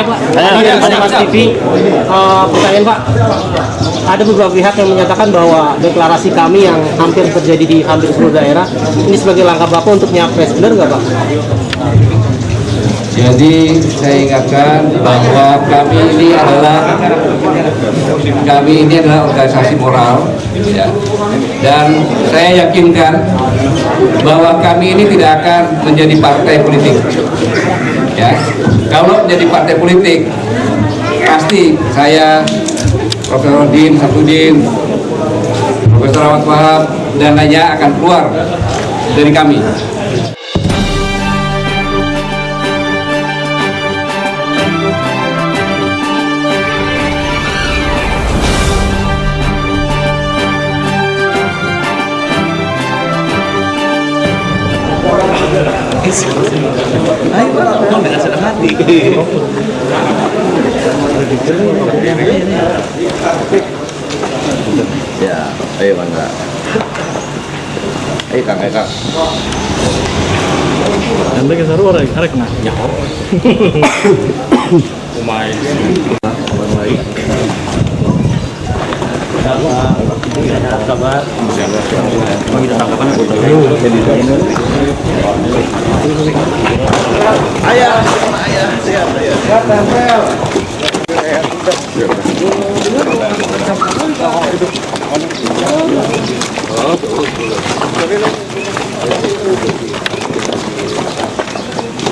saya Pak, dari Kompas TV. Pertanyaan Pak, ada beberapa pihak yang menyatakan bahwa deklarasi kami yang hampir terjadi di hampir seluruh daerah ini sebagai langkah Bapak untuk nyapres, benar nggak Pak? Jadi saya ingatkan bahwa kami ini adalah organisasi moral, ya. Dan saya yakinkan bahwa kami ini tidak akan menjadi partai politik. Ya, kalau menjadi partai politik, pasti saya, Profesor Din Sapudin, Profesor Ahmad Wahab, dan lainnya akan keluar dari kami. Ayo Pak, dengan senang hati. Ya, ayo Bangga. Ayo Kang, ayo Kang. Anda ke saru arek nah nyaho. Umay. Baik. Sabar. Bagi tanggapan Ayah, siap.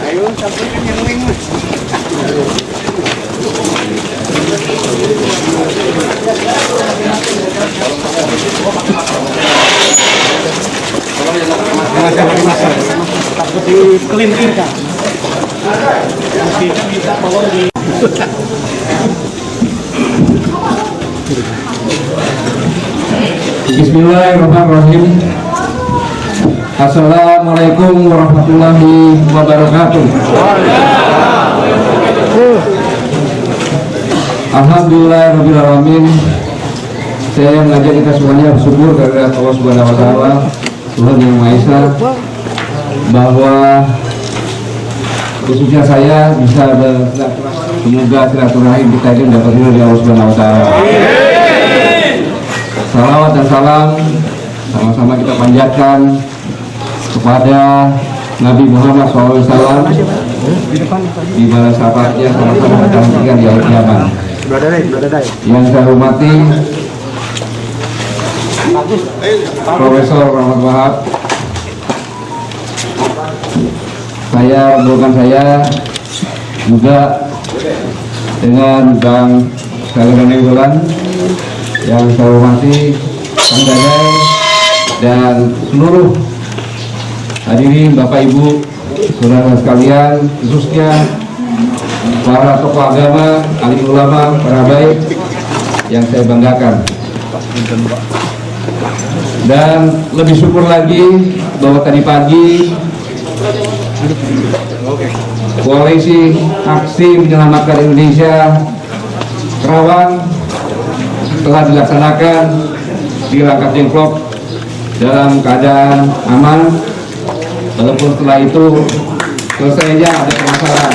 Ayo, sampaikan yang lain. Takut dikelintirkan. Kita bisa tolong di. Bismillahirrahmanirrahim. Assalamualaikum warahmatullahi wabarakatuh. Alhamdulillahirrahmanirrahim. Saya mengajak kita semuanya bersyukur kepada Allah Subhanahu wa Ta'ala, Tuhan Yang Maha Esa, bahwa khususnya saya bisa semoga silaturahim kita ini dapat ridho dari Allah Subhanahu wa Ta'ala. Salawat dan salam sama-sama kita panjatkan kepada Nabi Muhammad SAW, di mana sahabatnya sama-sama ditantikan di hari kiamat. Yang saya hormati Profesor Ahmad Wahab, saya juga dengan Bang Saluran yang saya hormati, Kang Dadai, dan seluruh hadirin Bapak Ibu, saudara sekalian, khususnya para tokoh agama, alim ulama, para baik yang saya banggakan. Dan lebih syukur lagi bahwa tadi pagi koalisi aksi menyelamatkan Indonesia Kerawang telah dilaksanakan di Rangkas Dengklok dalam keadaan aman, walaupun setelah itu selesainya ada permasalahan.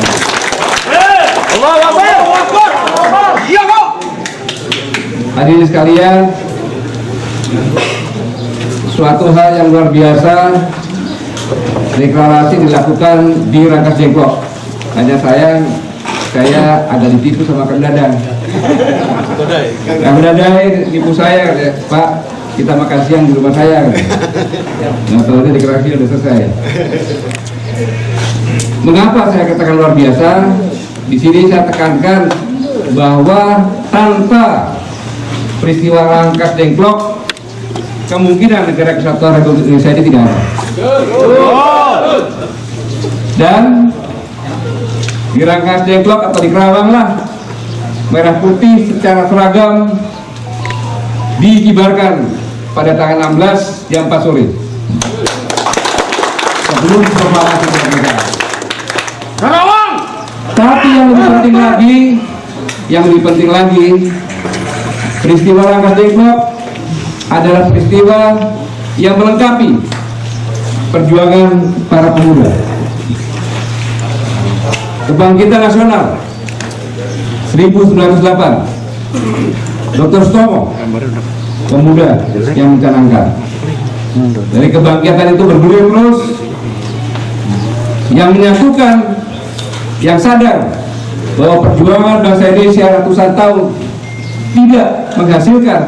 Hadirin sekalian, suatu hal yang luar biasa, deklarasi dilakukan di Rangkas Dengklok. Hanya saya agak ditipu sama Kang Dadang. Kang Dadang tipu saya, Pak, kita makan siang di rumah saya. Nah, tahunya deklarasi sudah selesai. Mengapa saya katakan luar biasa? Di sini saya tekankan bahwa tanpa peristiwa Rangkas Dengklok, kemungkinan negara kesatuan Republik Indonesia ini tidak ada. Dan di Rangkas Dengklok atau di Kerawang lah, merah putih secara seragam dikibarkan pada tanggal 16 jam 4 sore sebelum proklamasi kemerdekaan. Kerawang. Tapi yang lebih penting lagi, peristiwa Rangkas Dengklok adalah peristiwa yang melengkapi perjuangan para pemuda, kebangkitan nasional 1908 Dr. Stomo, pemuda yang mencanangkan. Dari kebangkitan itu bergulir terus, yang menyatukan, yang sadar bahwa perjuangan bangsa Indonesia ratusan tahun tidak menghasilkan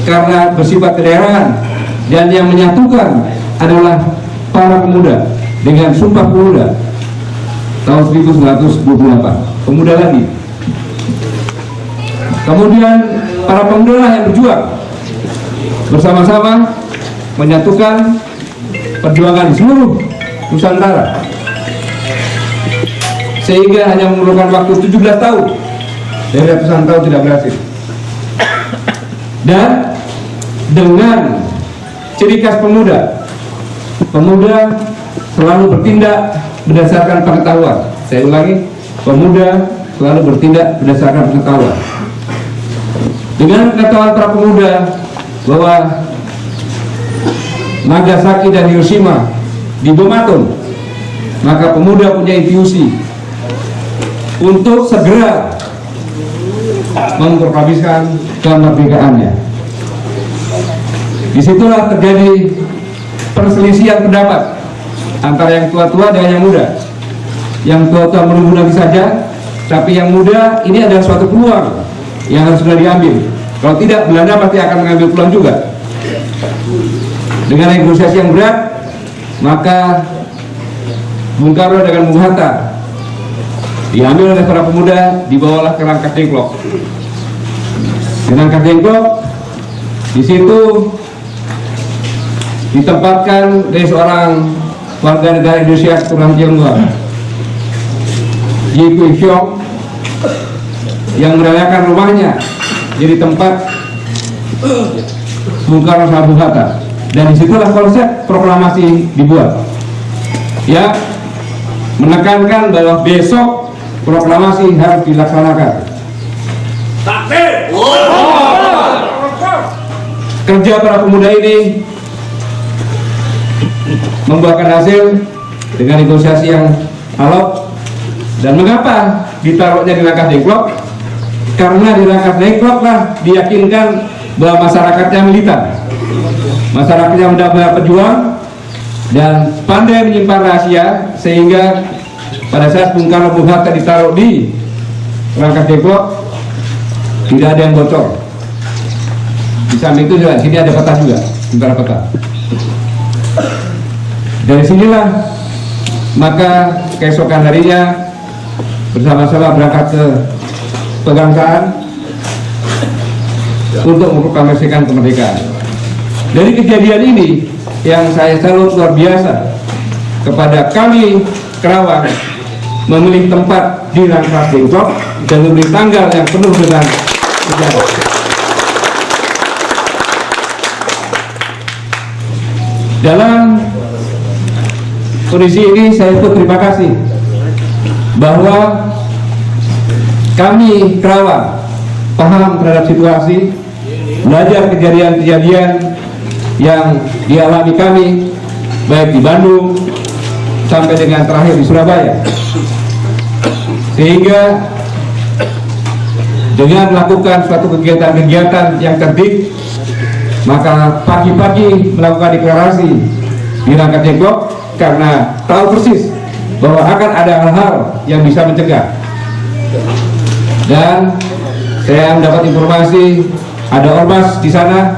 karena bersifat kedaerahan, dan yang menyatukan adalah para pemuda dengan Sumpah Pemuda tahun 1928, pemuda lagi. Kemudian para pemuda lah yang berjuang bersama-sama menyatukan perjuangan di seluruh Nusantara, sehingga hanya memerlukan waktu 17 tahun dari ratusan tahun tidak berhasil. Dan dengan ciri khas pemuda, pemuda selalu bertindak berdasarkan pengetahuan. Saya ulangi, pemuda selalu bertindak berdasarkan pengetahuan. Dengan pengetahuan para pemuda bahwa Nagasaki dan Hiroshima dibom atom, maka pemuda punya intuisi untuk segera memproklamasikan kemerdekaannya. Disitulah terjadi perselisihan pendapat antara yang tua-tua dengan yang muda. Yang tua-tua menunggu nanti saja, tapi yang muda ini adalah suatu peluang yang harus sudah diambil. Kalau tidak, Belanda pasti akan mengambil peluang juga. Dengan negosiasi yang berat, maka Bung Karno dengan Bung Hatta diambil oleh para pemuda, dibawalah ke Rangkas Dengklok. Di Rangkas Dengklok, di situ ditempatkan dari seorang warga negara Indonesia keturunan Tionghoa, Yi Kui Hyok, yang merayakan rumahnya jadi tempat Bung Karno sama Bung Hatta. Dan disitulah konsep proklamasi dibuat, ya, menekankan bahwa besok proklamasi harus dilaksanakan. Kerja para pemuda ini membuahkan hasil dengan negosiasi yang alot. Dan mengapa ditaruhnya di Rangkas Dengklok? Karena di Rangkas Dengklok lah diyakinkan bahwa masyarakatnya militan, masyarakatnya mudah pejuang dan pandai menyimpan rahasia, sehingga pada saat Bung Karno Bung Hatta ditaruh di Rangkas Dengklok tidak ada yang bocor. Di samping itu juga sini ada peta juga, sementara peta. Dari sinilah maka keesokan harinya bersama-sama berangkat ke Pegangsaan untuk memproklamasikan kemerdekaan. Dari kejadian ini yang saya salut luar biasa kepada kami Kerawang, memilih tempat di Rangkas Dengklok dan memilih tanggal yang penuh dengan sejarah. Dalam kondisi ini saya pun terima kasih bahwa kami Kerawang paham terhadap situasi, belajar kejadian-kejadian yang dialami kami baik di Bandung sampai dengan terakhir di Surabaya, sehingga dengan melakukan suatu kegiatan-kegiatan yang tertib, maka pagi-pagi melakukan deklarasi di Rangkas Dengklok karena tahu persis bahwa akan ada hal-hal yang bisa mencegah. Dan saya mendapat informasi ada ormas di sana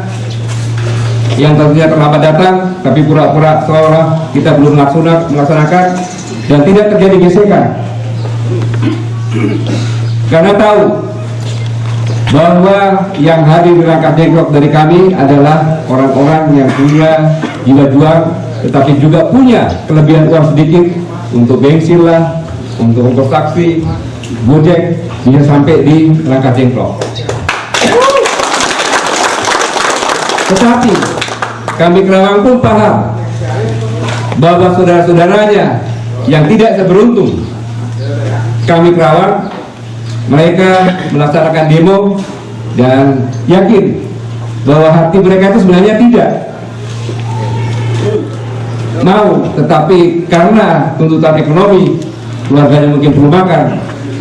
yang tentunya terlambat datang, tapi pura-pura seolah kita belum melaksanakan, dan tidak terjadi gesekan karena tahu bahwa yang hadir di Rangkas Dengklok dari kami adalah orang-orang yang punya jiwa juang, tetapi juga punya kelebihan uang sedikit untuk bensin lah, untuk ongkos taksi, gojek, bisa sampai di Rangkas Dengklok. Tetapi kami Kerawang pun paham bahwa saudara-saudaranya yang tidak seberuntung kami Kerawang, mereka melaksanakan demo dan yakin bahwa hati mereka itu sebenarnya tidak mau, tetapi karena tuntutan ekonomi, keluarganya mungkin perlu makan,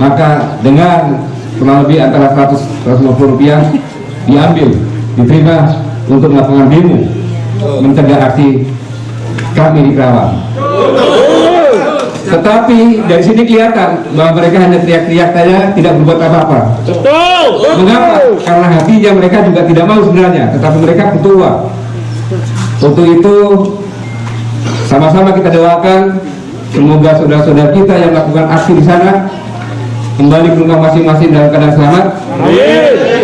maka dengan kurang lebih antara 100-150 rupiah diambil, diterima untuk melakukan demo mencegah aksi kami di Kerawang. Tetapi dari sini kelihatan bahwa mereka hanya teriak-teriak saja, tidak berbuat apa-apa. Mengapa? Karena hatinya mereka juga tidak mau sebenarnya, tetapi mereka butuh uang. Untuk itu sama-sama kita doakan semoga saudara-saudara kita yang melakukan aksi di sana kembali ke rumah masing-masing dalam keadaan selamat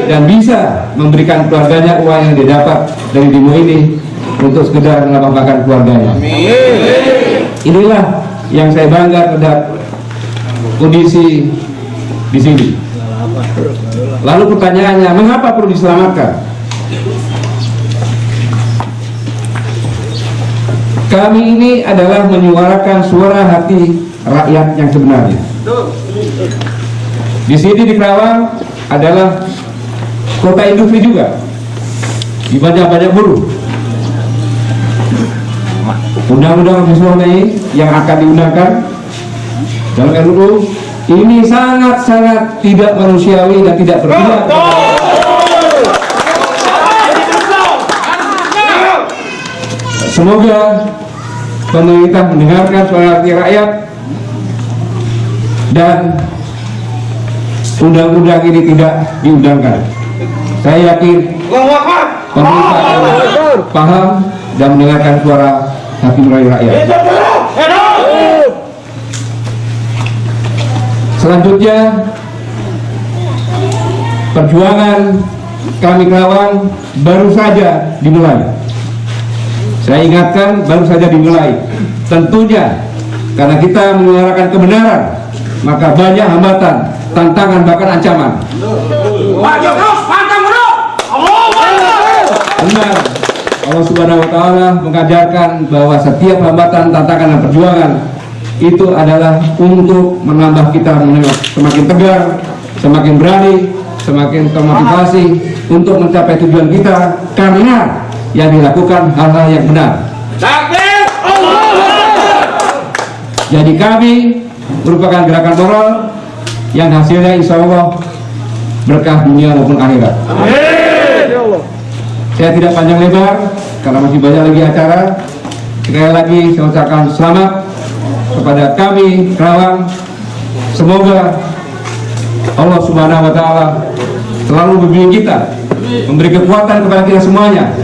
dan bisa memberikan keluarganya uang yang didapat dari demo ini untuk sekedar melambangkan keluarganya. Inilah yang saya bangga terhadap kondisi di sini. Lalu pertanyaannya, mengapa perlu diselamatkan? Kami ini adalah menyuarakan suara hati rakyat yang sebenarnya. Di sini di Kerawang adalah kota industri juga, di banyak buruh. Undang-undang visual ini yang akan diundangkan dalam RUU ini sangat-sangat tidak manusiawi dan tidak berpihak. Semoga pemerintah mendengarkan suara hati rakyat dan undang-undang ini tidak diundangkan. Saya yakin pemerintah akan paham dan mendengarkan suara hati nurani rakyat. Selanjutnya, perjuangan kami Kerawang baru saja dimulai. Saya ingatkan, baru saja dimulai. Tentunya karena kita menyuarakan kebenaran, maka banyak hambatan, tantangan, bahkan ancaman. Benar, Allah Subhanahu wa Ta'ala mengajarkan bahwa setiap hambatan, tantangan, dan perjuangan itu adalah untuk menambah kita semakin tegar, semakin berani, semakin termotivasi untuk mencapai tujuan kita, karena yang dilakukan hal-hal yang benar. Jadi kami merupakan gerakan moral yang hasilnya insya Allah berkah dunia maupun akhirat. Saya tidak panjang lebar karena masih banyak lagi acara. Sekali lagi saya ucapkan selamat kepada kami Kerawang. Semoga Allah Subhanahu wa Ta'ala selalu membimbing kita, memberi kekuatan kepada kita semuanya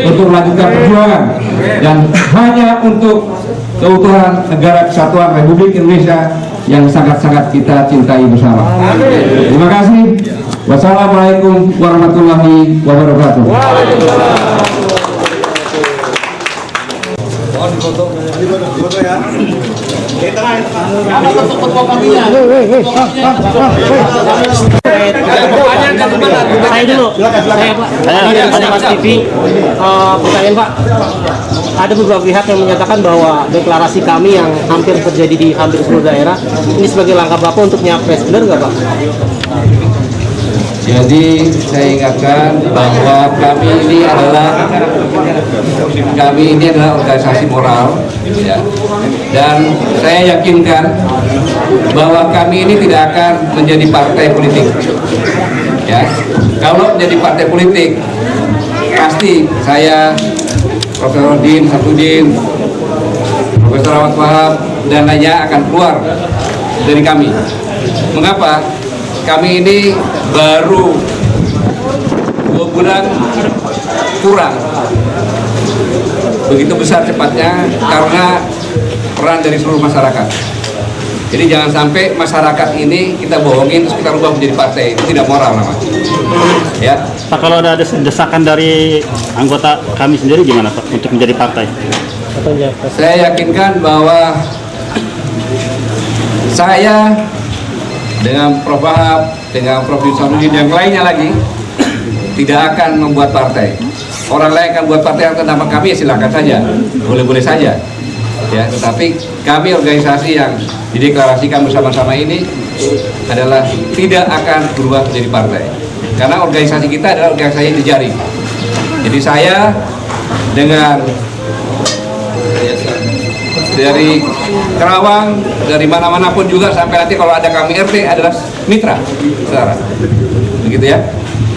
untuk melanjutkan perjuangan dan hanya untuk keutuhan negara kesatuan Republik Indonesia yang sangat-sangat kita cintai bersama. Terima kasih. Wassalamualaikum warahmatullahi wabarakatuh. Saya dulu. Saya Pak TV. Pertanyaan Pak, ada beberapa pihak yang menyatakan bahwa deklarasi kami yang hampir terjadi di hampir seluruh daerah ini sebagai langkah Bapak untuk nyapres, benar nggak Pak? Jadi saya ingatkan bahwa kami ini adalah organisasi moral, ya. Dan saya yakinkan bahwa kami ini tidak akan menjadi partai politik, ya. Kalau menjadi partai politik, pasti saya, Profesor Din Samsudin, Profesor Ahmad Wahab, dan lainnya akan keluar dari kami. Mengapa? Kami ini baru 2 bulan kurang, begitu besar cepatnya karena peran dari seluruh masyarakat. Jadi jangan sampai masyarakat ini kita bohongin terus kita rubah menjadi partai, itu tidak moral namanya. Ya. Pak, kalau ada desakan dari anggota kami sendiri gimana Pak untuk menjadi partai? Saya yakinkan bahwa saya dengan Prof. Wahab, dengan Prof. Samsudin yang lainnya lagi tidak akan membuat partai. Orang lain akan buat partai yang terdampak kami, ya silakan saja, boleh-boleh saja. Ya, tetapi kami organisasi yang dideklarasikan bersama-sama ini adalah tidak akan berubah menjadi partai. Karena organisasi kita adalah organisasi yang jejaring. Jadi saya dengan dari Kerawang, dari mana-mana pun juga, sampai nanti kalau ada kami RT adalah mitra, saudara. Begitu ya?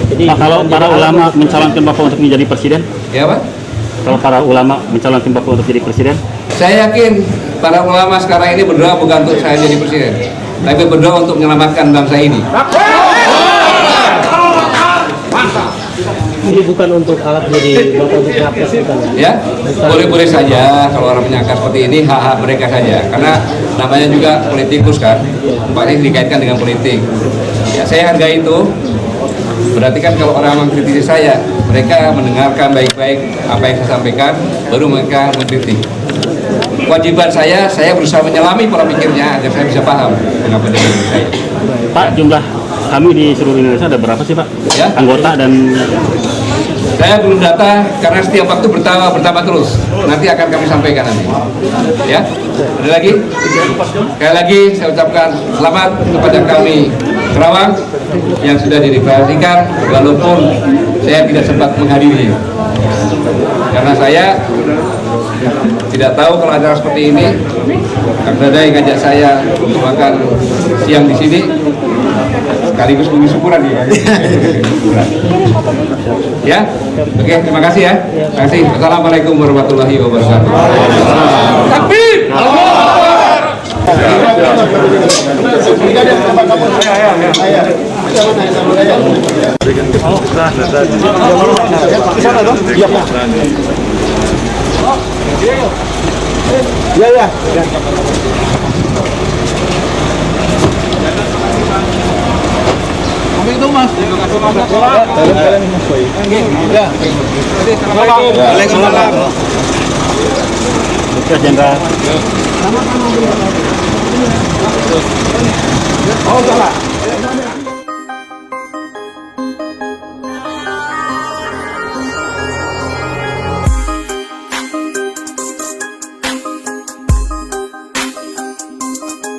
Jadi Pak, kalau para ulama mencalonkan Bapak untuk menjadi presiden, Ya Pak? kalau para ulama mencalonkan Bapak untuk jadi presiden, Saya yakin para ulama sekarang ini berdoa bukan untuk saya jadi presiden, tapi berdoa untuk menyelamatkan bangsa ini. ini bukan untuk alat jadi bapak untuk nyapres bukan ya? Ya, boleh-boleh saja kalau orang menyangka seperti ini, hak-hak mereka saja. Karena namanya juga politikus kan, pasti dikaitkan dengan politik. Ya, saya hargai itu. Berarti kan kalau orang mengkritisi saya, mereka mendengarkan baik-baik apa yang saya sampaikan, baru mereka mengkritik. Kewajiban saya berusaha menyelami pola pikirnya agar saya bisa paham mengapa dia mengkritik saya. Pak, jumlah kami di seluruh Indonesia ada berapa sih Pak? Ya. Anggota dan Saya belum data karena setiap waktu bertambah terus. Nanti akan kami sampaikan nanti. Ya, ada lagi? Sekali lagi saya ucapkan selamat kepada kami Kerawang yang sudah dideklarasikan, walaupun saya tidak sempat menghadiri. Karena saya tidak tahu kalau acara seperti ini. Kang Dada yang ngajak saya untuk makan siang di sini, sekaligus bagi syukuran ya. Ya, oke, terima kasih ya. Terima kasih. Assalamualaikum warahmatullahi wabarakatuh. Takbir! Oke, Jenderal. Oh, salah.